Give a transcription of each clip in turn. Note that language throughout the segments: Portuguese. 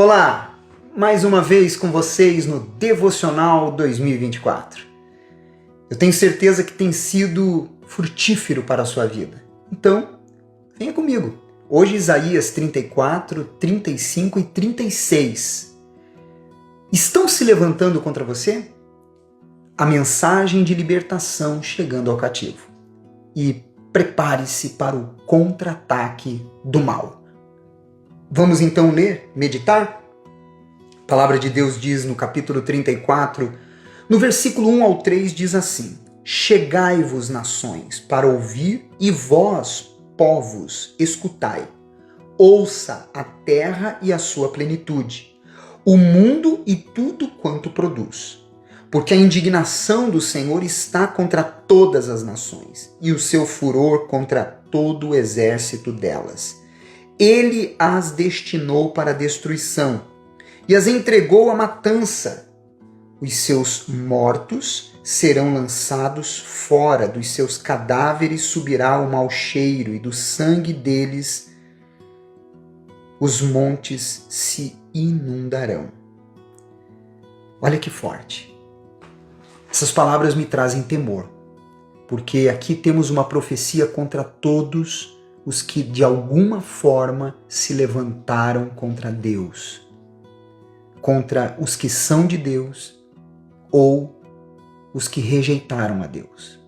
Olá, mais uma vez com vocês no Devocional 2024. Eu tenho certeza que tem sido frutífero para a sua vida. Então, venha comigo. Hoje Isaías 34, 35 e 36. Estão se levantando contra você? A mensagem de libertação chegando ao cativo. E prepare-se para o contra-ataque do mal. Vamos então ler, meditar? A palavra de Deus diz no capítulo 34, no versículo 1 ao 3, diz assim: Chegai-vos, nações, para ouvir, e vós, povos, escutai. Ouça a terra e a sua plenitude, o mundo e tudo quanto produz. Porque a indignação do Senhor está contra todas as nações, e o seu furor contra todo o exército delas. Ele as destinou para a destruição e as entregou à matança. Os seus mortos serão lançados fora, dos seus cadáveres subirá o mau cheiro, e do sangue deles os montes se inundarão. Olha que forte. Essas palavras me trazem temor, porque aqui temos uma profecia contra todos os que de alguma forma se levantaram contra Deus, contra os que são de Deus ou os que rejeitaram a Deus.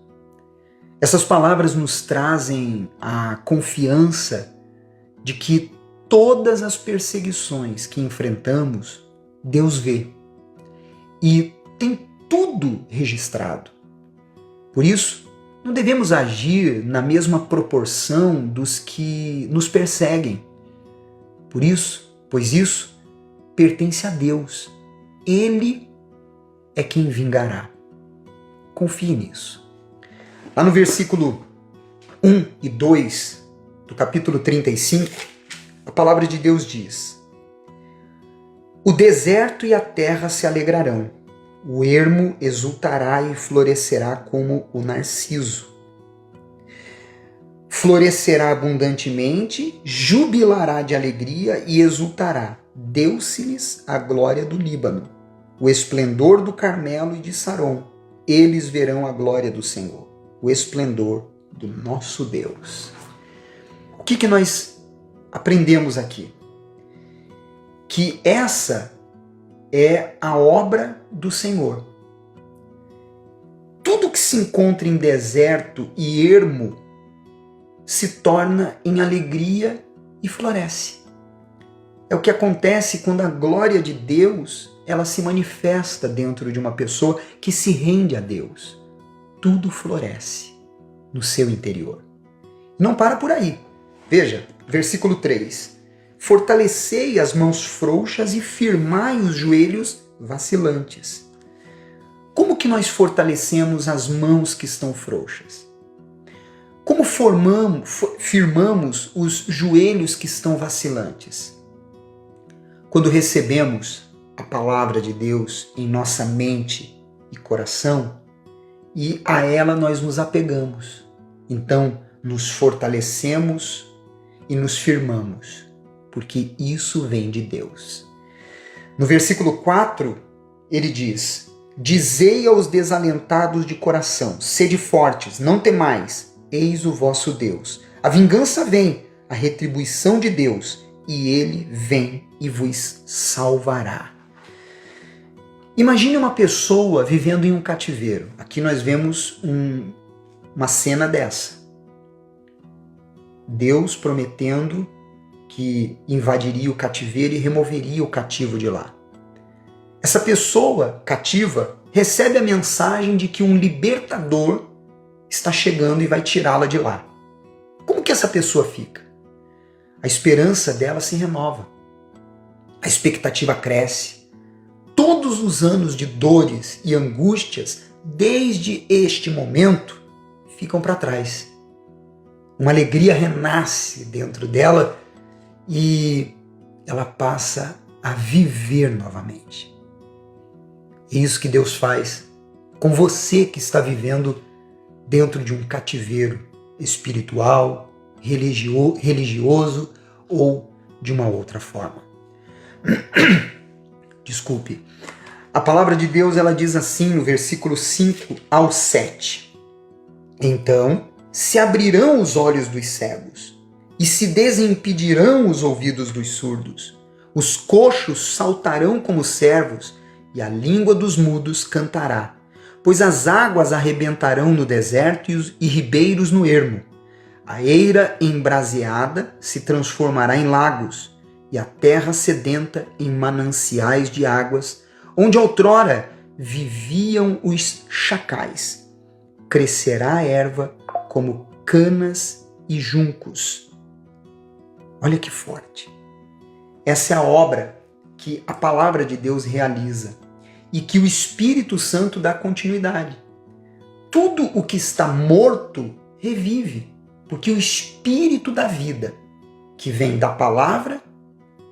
Essas palavras nos trazem a confiança de que todas as perseguições que enfrentamos, Deus vê e tem tudo registrado. Por isso, não devemos agir na mesma proporção dos que nos perseguem. Pois isso pertence a Deus. Ele é quem vingará. Confie nisso. Lá no versículo 1 e 2 do capítulo 35, a palavra de Deus diz: O deserto e a terra se alegrarão. O ermo exultará e florescerá como o narciso. Florescerá abundantemente, jubilará de alegria e exultará. Deu-se-lhes a glória do Líbano, o esplendor do Carmelo e de Saron. Eles verão a glória do Senhor, o esplendor do nosso Deus. O que nós aprendemos aqui? Que essa é a obra do Senhor. Tudo que se encontra em deserto e ermo se torna em alegria e floresce. É o que acontece quando a glória de Deus ela se manifesta dentro de uma pessoa que se rende a Deus. Tudo floresce no seu interior. Não para por aí. Veja, versículo 3. Fortalecei as mãos frouxas e firmai os joelhos vacilantes. Como que nós fortalecemos as mãos que estão frouxas? Como firmamos os joelhos que estão vacilantes? Quando recebemos a palavra de Deus em nossa mente e coração, e a ela nós nos apegamos. Então, nos fortalecemos e nos firmamos, porque isso vem de Deus. No versículo 4, ele diz: Dizei aos desalentados de coração, sede fortes, não temais, eis o vosso Deus. A vingança vem, a retribuição de Deus, e ele vem e vos salvará. Imagine uma pessoa vivendo em um cativeiro. Aqui nós vemos uma cena dessa. Deus prometendo que invadiria o cativeiro e removeria o cativo de lá. Essa pessoa cativa recebe a mensagem de que um libertador está chegando e vai tirá-la de lá. Como que essa pessoa fica? A esperança dela se renova. A expectativa cresce. Todos os anos de dores e angústias, desde este momento, ficam para trás. Uma alegria renasce dentro dela e ela passa a viver novamente. É isso que Deus faz com você que está vivendo dentro de um cativeiro espiritual, religioso ou de uma outra forma. Desculpe. A palavra de Deus, ela diz assim no versículo 5 ao 7. Então se abrirão os olhos dos cegos e se desimpedirão os ouvidos dos surdos. Os coxos saltarão como servos e a língua dos mudos cantará. Pois as águas arrebentarão no deserto e ribeiros no ermo. A eira embraseada se transformará em lagos e a terra sedenta em mananciais de águas, onde outrora viviam os chacais. Crescerá a erva como canas e juncos. Olha que forte. Essa é a obra que a palavra de Deus realiza e que o Espírito Santo dá continuidade. Tudo o que está morto revive, porque o Espírito da vida, que vem da palavra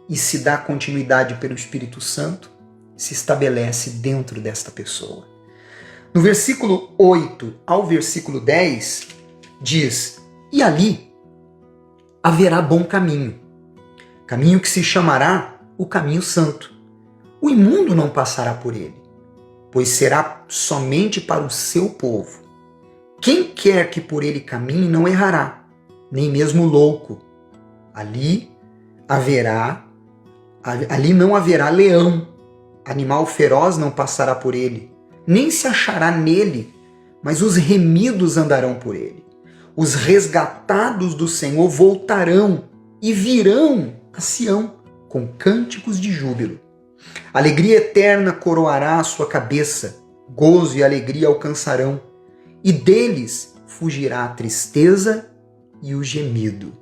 e se dá continuidade pelo Espírito Santo, se estabelece dentro desta pessoa. No versículo 8 ao versículo 10, diz: e ali haverá bom caminho, caminho que se chamará o caminho santo. O imundo não passará por ele, pois será somente para o seu povo. Quem quer que por ele caminhe não errará, nem mesmo o louco. Ali não haverá leão, animal feroz não passará por ele, nem se achará nele, mas os remidos andarão por ele. Os resgatados do Senhor voltarão e virão a Sião com cânticos de júbilo. Alegria eterna coroará a sua cabeça, gozo e alegria alcançarão, e deles fugirá a tristeza e o gemido.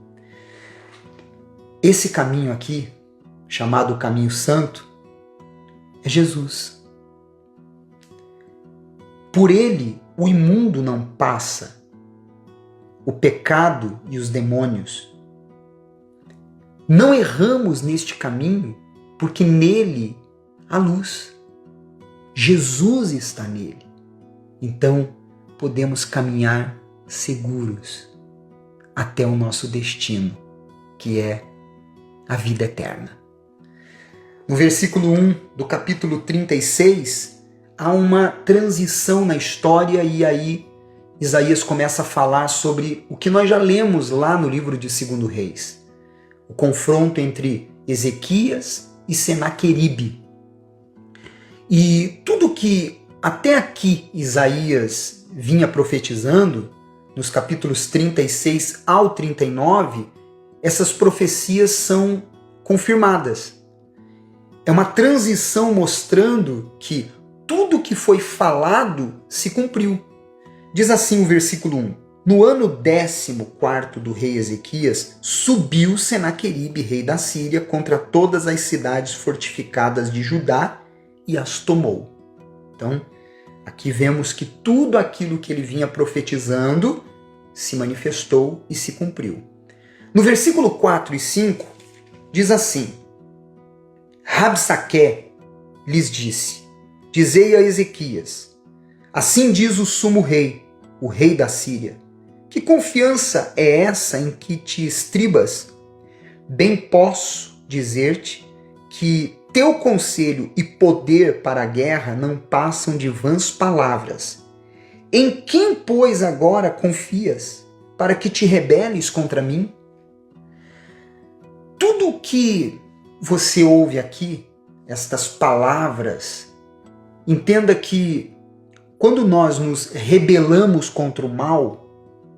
Esse caminho aqui, chamado Caminho Santo, é Jesus. Por ele, o imundo não passa, o pecado e os demônios. Não erramos neste caminho, porque nele há luz. Jesus está nele. Então, podemos caminhar seguros até o nosso destino, que é a vida eterna. No versículo 1 do capítulo 36, há uma transição na história e aí Isaías começa a falar sobre o que nós já lemos lá no livro de 2 Reis. O confronto entre Ezequias e Senaqueribe. E tudo que até aqui Isaías vinha profetizando, nos capítulos 36 ao 39, essas profecias são confirmadas. É uma transição mostrando que tudo que foi falado se cumpriu. Diz assim o versículo 1. No ano 14º do rei Ezequias, subiu Senaqueribe, rei da Síria, contra todas as cidades fortificadas de Judá e as tomou. Então, aqui vemos que tudo aquilo que ele vinha profetizando se manifestou e se cumpriu. No versículo 4 e 5, diz assim: Rabsaqué lhes disse: dizei a Ezequias, assim diz o sumo rei, o rei da Síria, que confiança é essa em que te estribas? Bem posso dizer-te que teu conselho e poder para a guerra não passam de vãs palavras. Em quem, pois, agora confias, para que te rebeles contra mim? Tudo o que você ouve aqui, estas palavras, entenda que quando nós nos rebelamos contra o mal,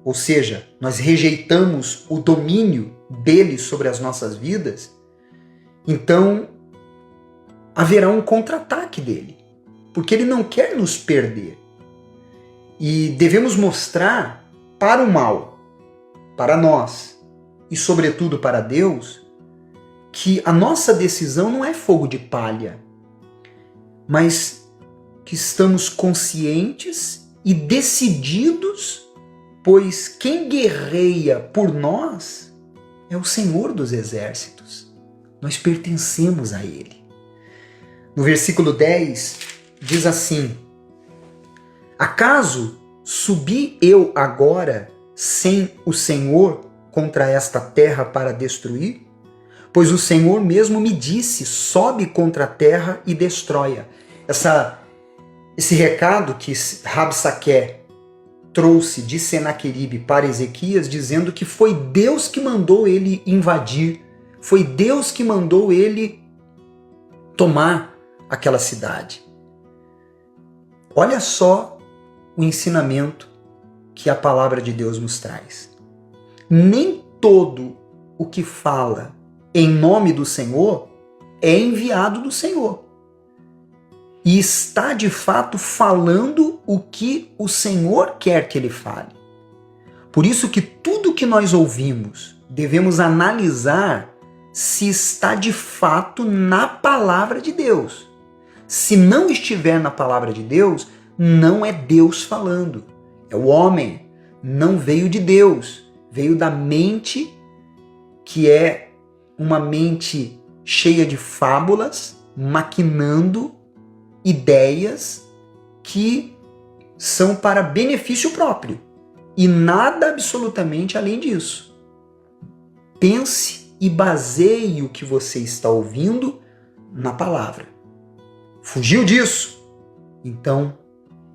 ou seja, nós rejeitamos o domínio dele sobre as nossas vidas, então haverá um contra-ataque dele, porque ele não quer nos perder. E devemos mostrar para o mal, para nós e sobretudo para Deus, que a nossa decisão não é fogo de palha, mas que estamos conscientes e decididos, pois quem guerreia por nós é o Senhor dos Exércitos. Nós pertencemos a Ele. No versículo 10, diz assim: acaso subi eu agora sem o Senhor contra esta terra para destruir? Pois o Senhor mesmo me disse, sobe contra a terra e destrói-a. Esse recado que Rabsaque trouxe de Senaqueribe para Ezequias, dizendo que foi Deus que mandou ele invadir, foi Deus que mandou ele tomar aquela cidade. Olha só o ensinamento que a palavra de Deus nos traz. Nem todo o que fala em nome do Senhor é enviado do Senhor. E está de fato falando o que o Senhor quer que ele fale. Por isso que tudo que nós ouvimos devemos analisar se está de fato na palavra de Deus. Se não estiver na palavra de Deus, não é Deus falando. É o homem. Não veio de Deus. Veio da mente, que é uma mente cheia de fábulas, maquinando ideias que são para benefício próprio. E nada absolutamente além disso. Pense e baseie o que você está ouvindo na palavra. Fugiu disso? Então,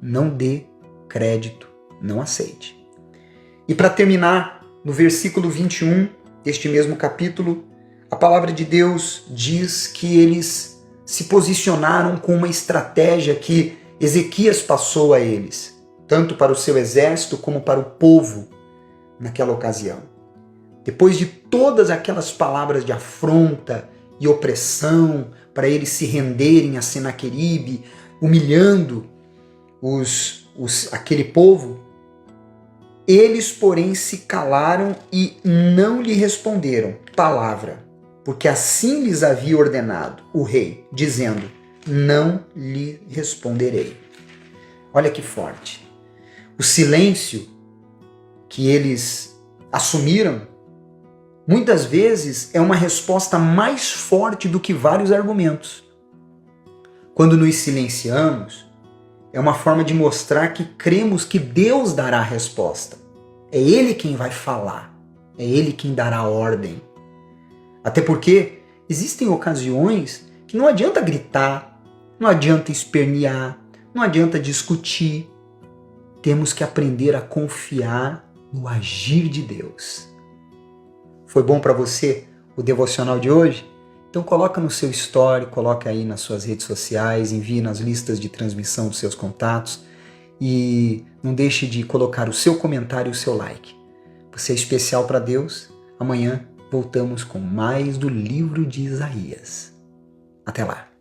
não dê crédito, não aceite. E para terminar, no versículo 21 deste mesmo capítulo, a palavra de Deus diz que eles se posicionaram com uma estratégia que Ezequias passou a eles, tanto para o seu exército como para o povo naquela ocasião. Depois de todas aquelas palavras de afronta e opressão para eles se renderem a Senaqueribe, humilhando aquele povo, eles, porém, se calaram e não lhe responderam palavra, porque assim lhes havia ordenado o rei, dizendo, não lhe responderei. Olha que forte. O silêncio que eles assumiram, muitas vezes é uma resposta mais forte do que vários argumentos. Quando nos silenciamos, é uma forma de mostrar que cremos que Deus dará a resposta. É Ele quem vai falar. É Ele quem dará a ordem. Até porque existem ocasiões que não adianta gritar, não adianta espernear, não adianta discutir. Temos que aprender a confiar no agir de Deus. Foi bom para você o devocional de hoje? Então coloca no seu story, coloca aí nas suas redes sociais, envie nas listas de transmissão dos seus contatos e não deixe de colocar o seu comentário e o seu like. Você é especial para Deus. Amanhã voltamos com mais do livro de Isaías. Até lá!